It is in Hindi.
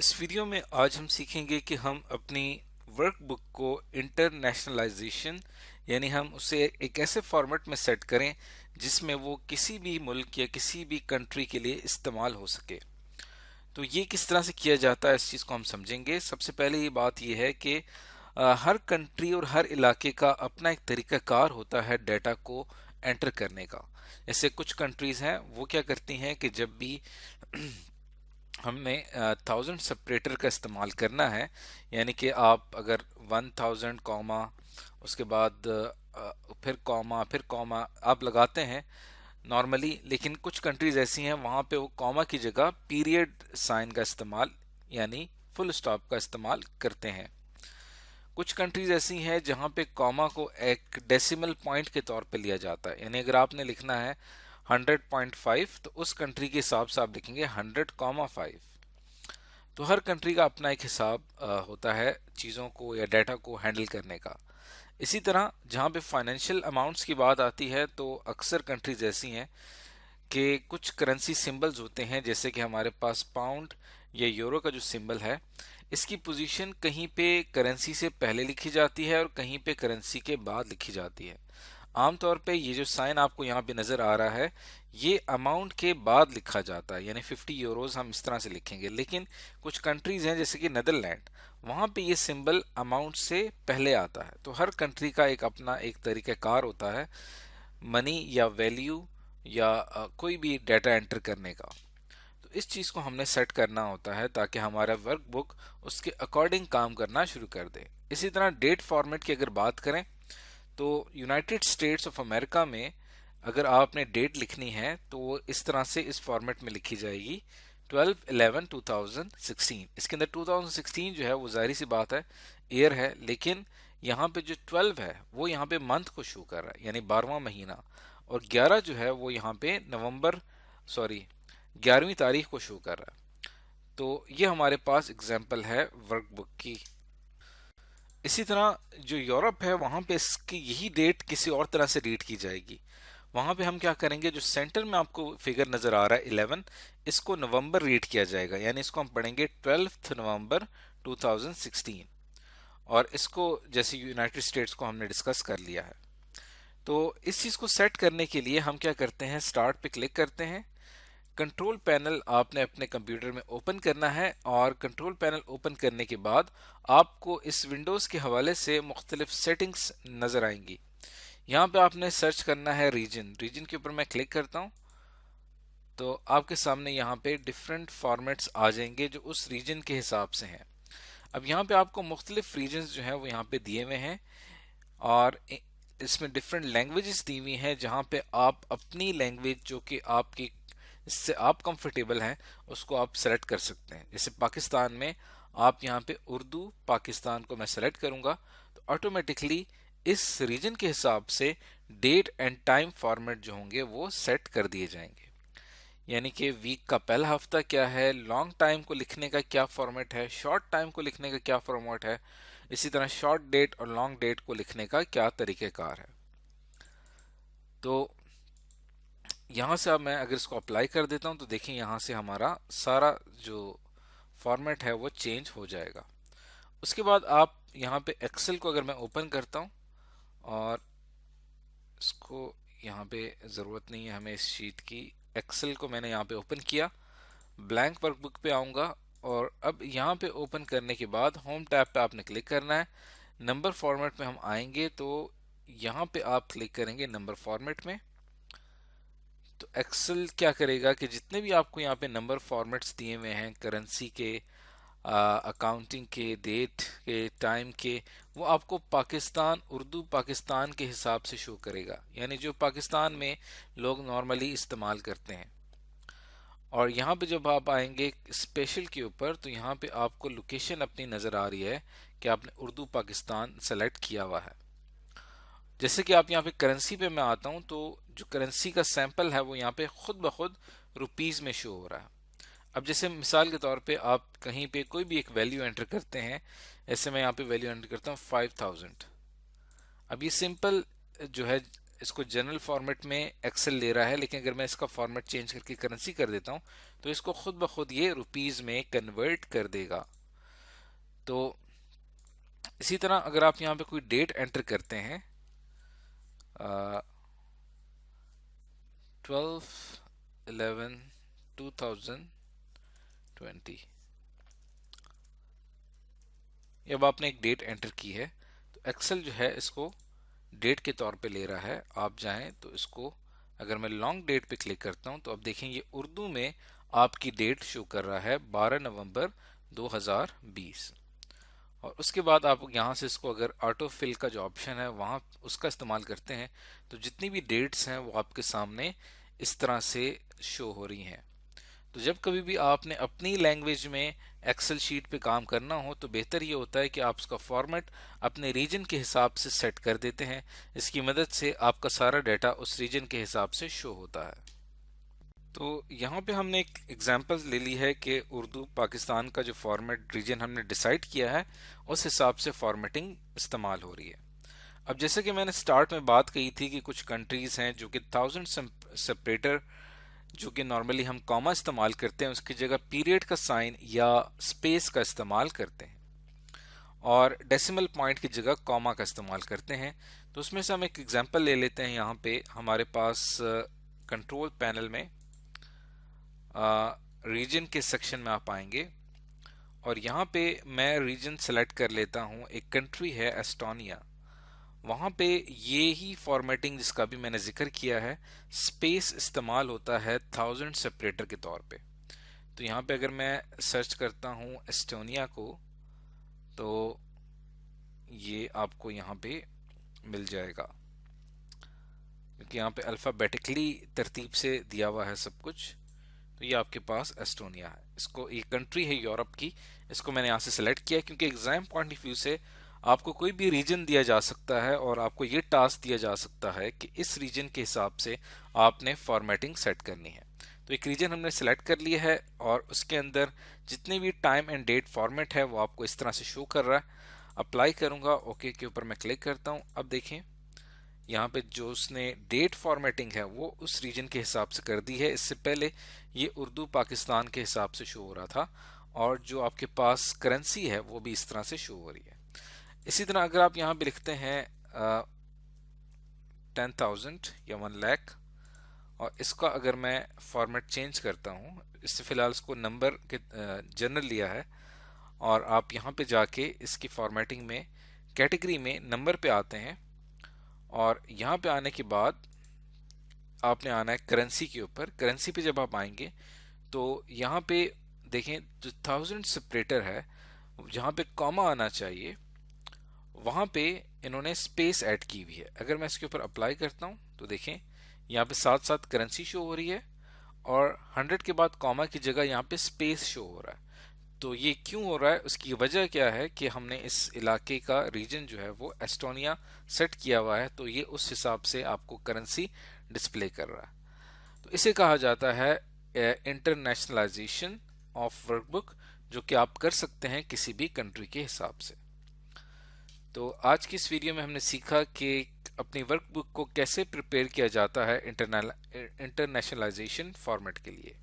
इस वीडियो में आज हम सीखेंगे कि हम अपनी वर्कबुक को इंटरनेशनलाइजेशन यानी हम उसे एक ऐसे फॉर्मेट में सेट करें जिसमें वो किसी भी मुल्क या किसी भी कंट्री के लिए इस्तेमाल हो सके। तो ये किस तरह से किया जाता है, इस चीज़ को हम समझेंगे। सबसे पहले ये बात ये है कि हर कंट्री और हर इलाके का अपना एक तरीकाकार होता है डाटा को एंटर करने का। जैसे कुछ कंट्रीज हैं वो क्या करती हैं कि जब भी हमने 1000 सेपरेटर का इस्तेमाल करना है, यानी कि आप अगर 1000 कॉमा उसके बाद फिर कॉमा आप लगाते हैं नॉर्मली, लेकिन कुछ कंट्रीज ऐसी हैं वहां पे वो कॉमा की जगह पीरियड साइन का इस्तेमाल यानी फुल स्टॉप का इस्तेमाल करते हैं। कुछ कंट्रीज ऐसी हैं जहां पे कॉमा को एक डेसिमल पॉइंट के तौर पे लिया जाता है, यानी अगर आपने लिखना है 100.5 तो उस कंट्री के हिसाब से आप लिखेंगे 100,5। तो हर कंट्री का अपना एक हिसाब होता है चीज़ों को या डाटा को हैंडल करने का। इसी तरह जहाँ पे फाइनेंशियल अमाउंट्स की बात आती है तो अक्सर कंट्रीज ऐसी हैं कि कुछ करेंसी सिंबल्स होते हैं, जैसे कि हमारे पास पाउंड या यूरो का जो सिंबल है, इसकी पोजीशन कहीं पे करेंसी से पहले लिखी जाती है और कहीं पे करेंसी के बाद लिखी जाती है। आमतौर पे ये जो साइन आपको यहाँ पे नजर आ रहा है ये अमाउंट के बाद लिखा जाता है, यानी 50 यूरोज हम इस तरह से लिखेंगे। लेकिन कुछ कंट्रीज हैं जैसे कि नेदरलैंड, वहां पे ये सिंबल अमाउंट से पहले आता है। तो हर कंट्री का एक अपना एक तरीकाकार होता है मनी या वैल्यू या कोई भी डाटा एंटर करने का। तो इस चीज को हमने सेट करना होता है ताकि हमारा वर्कबुक उसके अकॉर्डिंग काम करना शुरू कर दे। इसी तरह डेट फॉर्मेट की अगर बात करें तो यूनाइटेड स्टेट्स ऑफ अमेरिका में अगर आपने डेट लिखनी है तो वो इस तरह से इस फॉर्मेट में लिखी जाएगी 12/11/2016। इसके अंदर 2016 जो है वो जाहिर सी बात है ईयर है, लेकिन यहाँ पे जो 12 है वो यहाँ पे मंथ को शो कर रहा है यानी 12वां महीना, और 11 जो है वो यहाँ पे नवंबर सॉरी 11वीं तारीख को शो कर रहा है। तो ये हमारे पास एग्जाम्पल है वर्कबुक की। इसी तरह जो यूरोप है वहां पे इसकी यही डेट किसी और तरह से रीड की जाएगी। वहां पे हम क्या करेंगे, जो सेंटर में आपको फिगर नजर आ रहा है 11, इसको नवंबर रीड किया जाएगा, यानी इसको हम पढ़ेंगे 12 नवंबर 2016। और इसको जैसे यूनाइटेड स्टेट्स को हमने डिस्कस कर लिया है। तो इस चीज को सेट करने के लिए हम क्या करते हैं, स्टार्ट पे क्लिक करते हैं। कंट्रोल पैनल आपने अपने कंप्यूटर में ओपन करना है और कंट्रोल पैनल ओपन करने के बाद आपको इस विंडोज के हवाले से मुख्तलिफ सेटिंग्स नजर आएंगी। यहाँ पे आपने सर्च करना है रीजन। रीजन के ऊपर मैं क्लिक करता हूँ तो आपके सामने यहाँ पे डिफरेंट फॉर्मेट्स आ जाएंगे जो उस रीजन के हिसाब से हैं। अब यहाँ पे आपको मुख्तलिफ रीजन्स जो है वो यहाँ पे दिए हुए हैं और इसमें डिफरेंट लैंग्वेजेस दी हुई हैं जहाँ पे आप अपनी लैंग्वेज जो कि आपकी इससे आप कंफर्टेबल हैं उसको आप सेलेक्ट कर सकते हैं। जैसे पाकिस्तान में आप यहाँ पे उर्दू पाकिस्तान को मैं सेलेक्ट करूंगा तो ऑटोमेटिकली इस रीजन के हिसाब से डेट एंड टाइम फॉर्मेट जो होंगे वो सेट कर दिए जाएंगे। यानी कि वीक का पहला हफ्ता क्या है, लॉन्ग टाइम को लिखने का क्या फॉर्मेट है, शॉर्ट टाइम को लिखने का क्या फॉर्मेट है, इसी तरह शॉर्ट डेट और लॉन्ग डेट को लिखने का क्या तरीक़ेकार है। तो यहाँ से अब मैं अगर इसको अप्लाई कर देता हूँ तो देखिए यहाँ से हमारा सारा जो फॉर्मेट है वो चेंज हो जाएगा। उसके बाद आप यहाँ पे एक्सेल को अगर मैं ओपन करता हूँ और इसको यहाँ पे ज़रूरत नहीं है हमें इस शीट की, एक्सेल को मैंने यहाँ पे ओपन किया, ब्लैंक वर्कबुक पे आऊँगा और अब यहाँ पे ओपन करने के बाद होम टैब पे आपने क्लिक करना है। नंबर फॉर्मेट में हम आएंगे तो यहाँ पे आप क्लिक करेंगे नंबर फॉर्मेट में। तो एक्सेल क्या करेगा कि जितने भी आपको यहाँ पे नंबर फॉर्मेट्स दिए हुए हैं करेंसी के, अकाउंटिंग के, डेट के, टाइम के, वो आपको पाकिस्तान उर्दू पाकिस्तान के हिसाब से शो करेगा, यानी जो पाकिस्तान में लोग नॉर्मली इस्तेमाल करते हैं। और यहाँ पे जब आप आएंगे स्पेशल के ऊपर तो यहाँ पे आपको लोकेशन अपनी नज़र आ रही है कि आपने उर्दू पाकिस्तान सेलेक्ट किया हुआ है। जैसे कि आप यहाँ पे करेंसी पे मैं आता हूँ तो जो करेंसी का सैंपल है वो यहाँ पे खुद ब खुद रुपीज़ में शो हो रहा है। अब जैसे मिसाल के तौर पे आप कहीं पे कोई भी एक वैल्यू एंटर करते हैं, ऐसे मैं यहाँ पे वैल्यू एंटर करता हूँ 5000। अब ये सिंपल जो है इसको जनरल फॉर्मेट में एक्सेल ले रहा है, लेकिन अगर मैं इसका फॉर्मेट चेंज करके करेंसी कर देता हूँ तो इसको खुद ब खुद ये रुपीज में कन्वर्ट कर देगा। तो इसी तरह अगर आप यहाँ पे कोई डेट एंटर करते हैं 12/11/2020, अब आपने एक डेट एंटर की है तो एक्सेल जो है इसको डेट के तौर पे ले रहा है। आप चाहें तो इसको, अगर मैं लॉन्ग डेट पे क्लिक करता हूं तो अब देखें ये उर्दू में आपकी डेट शो कर रहा है 12 नवंबर 2020। और उसके बाद आप यहाँ से इसको अगर ऑटो फिल का जो ऑप्शन है वहाँ उसका इस्तेमाल करते हैं तो जितनी भी डेट्स हैं वो आपके सामने इस तरह से शो हो रही हैं। तो जब कभी भी आपने अपनी लैंग्वेज में एक्सेल शीट पे काम करना हो तो बेहतर ये होता है कि आप उसका फॉर्मेट अपने रीजन के हिसाब से सेट कर देते हैं। इसकी मदद से आपका सारा डाटा उस रीजन के हिसाब से शो होता है। तो यहाँ पे हमने एक एग्जांपल ले ली है कि उर्दू पाकिस्तान का जो फॉर्मेट रीजन हमने डिसाइड किया है उस हिसाब से फॉर्मेटिंग इस्तेमाल हो रही है। अब जैसे कि मैंने स्टार्ट में बात कही थी कि कुछ कंट्रीज हैं जो कि 1000 सेपरेटर, जो कि नॉर्मली हम कॉमा इस्तेमाल करते हैं, उसकी जगह पीरियड का साइन या स्पेस का इस्तेमाल करते हैं और डेसिमल पॉइंट की जगह कॉमा का इस्तेमाल करते हैं। तो उसमें से हम एक एग्जांपल ले लेते हैं। यहाँ पे हमारे पास कंट्रोल पैनल में रीजन के सेक्शन में आप आएंगे और यहाँ पे मैं रीजन सेलेक्ट कर लेता हूँ। एक कंट्री है एस्टोनिया, वहाँ पे ये ही फॉर्मेटिंग जिसका भी मैंने जिक्र किया है, स्पेस इस्तेमाल होता है 1000 सेपरेटर के तौर पे। तो यहाँ पे अगर मैं सर्च करता हूँ एस्टोनिया को तो ये आपको यहाँ पे मिल जाएगा, क्योंकि यहाँ पे अल्फ़ाबेटिकली तरतीब से दिया हुआ है सब कुछ। तो ये आपके पास एस्टोनिया है, इसको ये कंट्री है यूरोप की, इसको मैंने यहाँ से सेलेक्ट किया क्योंकि एग्जाम पॉइंट ऑफ व्यू से आपको कोई भी रीजन दिया जा सकता है और आपको ये टास्क दिया जा सकता है कि इस रीजन के हिसाब से आपने फॉर्मेटिंग सेट करनी है। तो एक रीजन हमने सेलेक्ट कर लिया है और उसके अंदर जितने भी टाइम एंड डेट फॉर्मेट है वो आपको इस तरह से शो कर रहा है। अप्लाई करूंगा, ओके के ऊपर मैं क्लिक करता हूँ। अब देखें यहाँ पे जो उसने डेट फॉर्मेटिंग है वो उस रीजन के हिसाब से कर दी है। इससे पहले ये उर्दू पाकिस्तान के हिसाब से शो हो रहा था और जो आपके पास करेंसी है वो भी इस तरह से शो हो रही है। इसी तरह अगर आप यहाँ पे लिखते हैं 10,000 या 1 लाख और इसका अगर मैं फॉर्मेट चेंज करता हूँ, इससे फिलहाल इसको नंबर के जनरल लिया है और आप यहाँ पे जाके इसकी फॉर्मेटिंग में कैटेगरी में नंबर पे आते हैं और यहाँ पे आने के बाद आपने आना है करेंसी के ऊपर। करेंसी पे जब आप आएंगे तो यहाँ पे देखें जो 1000 सेपरेटर है जहाँ पे कॉमा आना चाहिए वहाँ पे इन्होंने स्पेस ऐड की हुई है। अगर मैं इसके ऊपर अप्लाई करता हूँ तो देखें यहाँ पे साथ साथ करेंसी शो हो रही है और 100 के बाद कॉमा की जगह यहाँ पे स्पेस शो हो रहा है। तो ये क्यों हो रहा है, उसकी वजह क्या है कि हमने इस इलाके का रीजन जो है वो एस्टोनिया सेट किया हुआ है, तो ये उस हिसाब से आपको करेंसी डिस्प्ले कर रहा है। तो इसे कहा जाता है इंटरनेशनलाइजेशन ऑफ वर्कबुक, जो कि आप कर सकते हैं किसी भी कंट्री के हिसाब से। तो आज की इस वीडियो में हमने सीखा कि अपनी वर्कबुक को कैसे प्रिपेयर किया जाता है इंटरनेशनलाइजेशन फॉर्मेट के लिए।